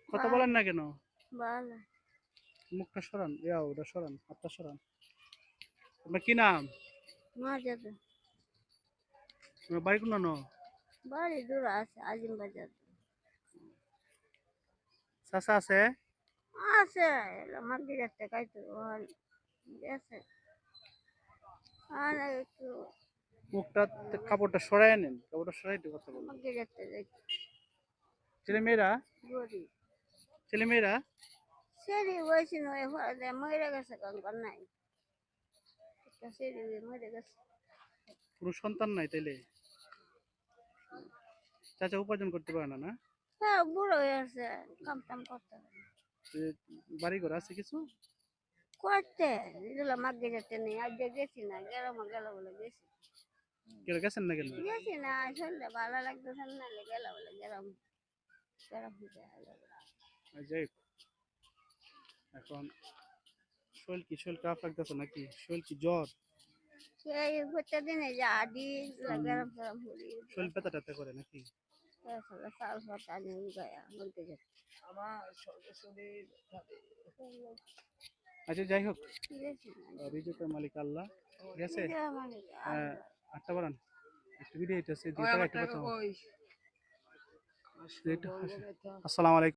কথা বলেন না কেন? ভালো। মুখটা সরান, ওটা সরান, হাতটা সরান। আপনার কি নাম? মর্যাদা। আপনার বাড়ি কোন ন? বাড়ি দূর আছে আজিম বাজার। চাচা আছে? আছে মাগি যাচ্ছে কাইতে গেছে। আর একটু মুখটা কাপড়টা সরাই নেন, কাপড়টা সরাই দিয়ে কথা বলুন। মাগি যাচ্ছে যাইতে ছেলে মেয়েরা? গরিব। ছেলে মেয়েরা? সেরি বয়সী নয় ঘরে মরে গেছে কাঙ্কর নাই। একটা সেরি মরে গেছে। কোনো সন্তান নাই তাইলে? চাচা উপার্জন করতে পারে না? না হ্যাঁ বুড়ো হয়ে আছে কাম টাম করতে হবে। এ, বাড়ি ঘর আছে কিছু? করতে এগুলো মাগি যাচ্ছে নেই আজ গেছি না গেলাম গেল বলে গেছি। কেউ গেছেন না কেন? গেছি না আসলে ভালো লাগতেছে না গেল বলে গেলাম গেলাম যাই হোক, এখন শরীর খারাপ লাগতেছে নাকি? শরীর কি জ্বর? সেই প্রত্যেক দিনে যা আদি গেলাম গেলাম বলি শরীর ব্যথা ট্যাথা করে নাকি? চাল পাতা নিয়ে গায়া বলতে যাচ্ছে। আচ্ছা যাই হোক, গেছি রিজিকের মালিক আল্লাহ, ঠিক আছে। না মানে আটটা বারান একটু ভিডিও হইতেছে, আসসালামু আলাইকুম।